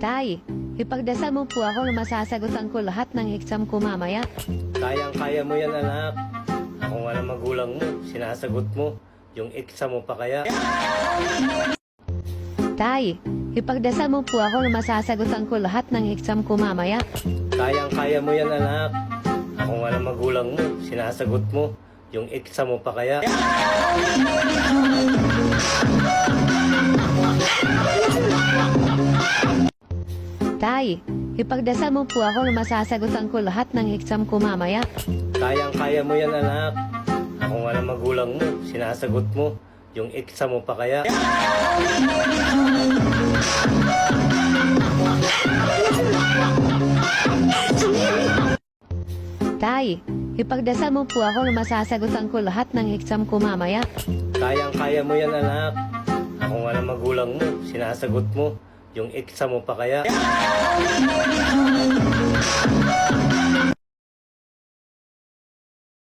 Tay, ipagdasal mo po ako na masasagutan ko lahat ng exam ko mamaya. Kayang-kaya mo yan, anak. Ako nga ng magulang mo, sinasagot mo. Yung exam mo pa kaya. Tay, ipagdasal mo po ako na masasagutan ko lahat ng exam ko mamaya. Kayang-kaya mo yan, anak. Ako nga ng magulang mo, sinasagot mo. Yung exam mo pa kaya. Tay, ipagdasal mo po ako na masasagutan ko lahat ng exam ko mamaya. Kayang-kaya mo yan, anak. Ako nga ng magulang mo, sinasagot mo. Yung exam mo pa kaya. Tay, ipagdasal mo po ako na masasagutan ko lahat ng exam ko mamaya. Kayang-kaya mo yan, anak. Ako nga ng magulang mo, sinasagot mo. Yung exam mo pa kaya.